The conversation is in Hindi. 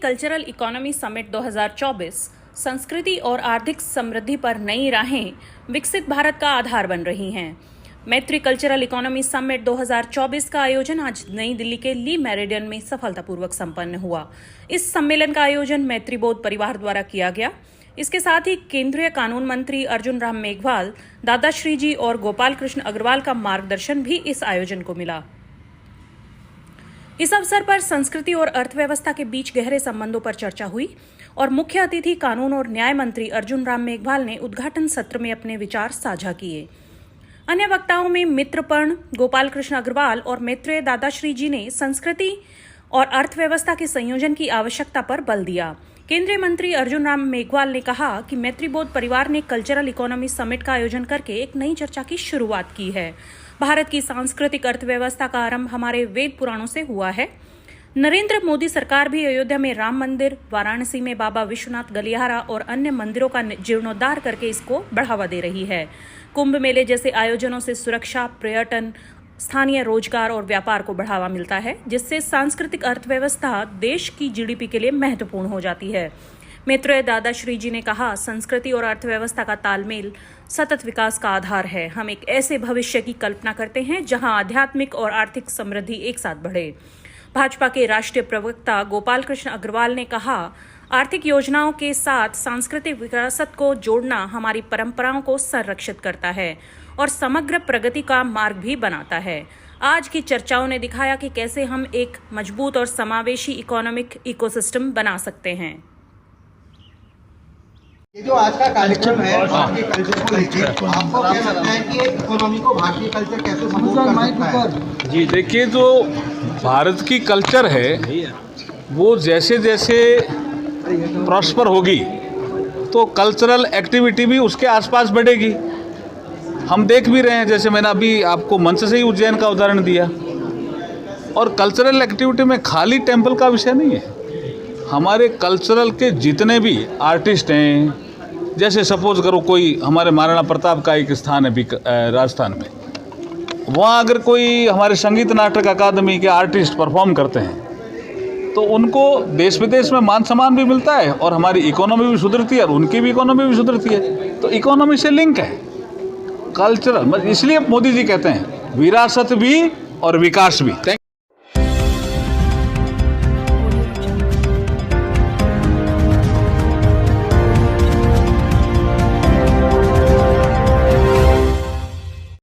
कल्चरल इकोनॉमी समिट 2024 संस्कृति और आर्थिक समृद्धि पर नई राहें विकसित भारत का आधार बन रही हैं। मैत्री कल्चरल इकोनॉमी समिट 2024 का आयोजन आज नई दिल्ली के ली मेरिडियन में सफलतापूर्वक संपन्न हुआ। इस सम्मेलन का आयोजन मैत्री बोध परिवार द्वारा किया गया। इसके साथ ही केंद्रीय कानून मंत्री अर्जुन राम मेघवाल, दादाश्री जी और गोपाल कृष्ण अग्रवाल का मार्गदर्शन भी इस आयोजन को मिला। इस अवसर पर संस्कृति और अर्थव्यवस्था के बीच गहरे संबंधों पर चर्चा हुई और मुख्य अतिथि कानून और न्याय मंत्री अर्जुन राम मेघवाल ने उद्घाटन सत्र में अपने विचार साझा किए। अन्य वक्ताओं में मित्रपर्ण, गोपाल कृष्ण अग्रवाल और मैत्रेय दादाश्री जी ने संस्कृति और अर्थव्यवस्था के संयोजन की आवश्यकता पर बल दिया। केंद्रीय मंत्री अर्जुन राम मेघवाल ने कहा कि मैत्री बोध परिवार ने कल्चरल इकोनॉमी समिट का आयोजन करके एक नई चर्चा की शुरुआत की है। भारत की सांस्कृतिक अर्थव्यवस्था का आरंभ हमारे वेद पुराणों से हुआ है। नरेंद्र मोदी सरकार भी अयोध्या में राम मंदिर, वाराणसी में बाबा विश्वनाथ गलियारा और अन्य मंदिरों का जीर्णोद्धार करके इसको बढ़ावा दे रही है। कुंभ मेले जैसे आयोजनों से सुरक्षा, पर्यटन, स्थानीय रोजगार और व्यापार को बढ़ावा मिलता है, जिससे सांस्कृतिक अर्थव्यवस्था देश की जीडीपी के लिए महत्वपूर्ण हो जाती है। मैत्रेय दादाश्री जी ने कहा, संस्कृति और अर्थव्यवस्था का तालमेल सतत विकास का आधार है। हम एक ऐसे भविष्य की कल्पना करते हैं जहां आध्यात्मिक और आर्थिक समृद्धि एक साथ बढ़े। भाजपा के राष्ट्रीय प्रवक्ता गोपाल कृष्ण अग्रवाल ने कहा, आर्थिक योजनाओं के साथ सांस्कृतिक विरासत को जोड़ना हमारी परंपराओं को संरक्षित करता है और समग्र प्रगति का मार्ग भी बनाता है। आज की चर्चाओं ने दिखाया कि कैसे हम एक मजबूत और समावेशी इकोनॉमिक इकोसिस्टम बना सकते हैं। ये जो आज का कार्यक्रम है भारतीय कल्चर को लेकर, आपको क्या लगता है कि इकोनॉमी को भारतीय कल्चर कैसे सपोर्ट कर सकता है? जी देखिए, जो भारत की कल्चर है वो जैसे जैसे प्रॉस्पर होगी तो कल्चरल एक्टिविटी भी उसके आसपास बढ़ेगी। हम देख भी रहे हैं, जैसे मैंने अभी आपको मंच से ही उज्जैन का उदाहरण दिया। और कल्चरल एक्टिविटी में खाली टेम्पल का विषय नहीं है। हमारे कल्चरल के जितने भी आर्टिस्ट हैं, जैसे सपोज करो कोई हमारे महाराणा प्रताप का एक स्थान है राजस्थान में, वहाँ अगर कोई हमारे संगीत नाटक अकादमी के आर्टिस्ट परफॉर्म करते हैं तो उनको देश विदेश में मान सम्मान भी मिलता है और हमारी इकोनॉमी भी सुधरती है और उनकी भी इकोनॉमी भी सुधरती है। तो इकोनॉमी से लिंक है कल्चरल, इसलिए मोदी जी कहते हैं विरासत भी और विकास भी।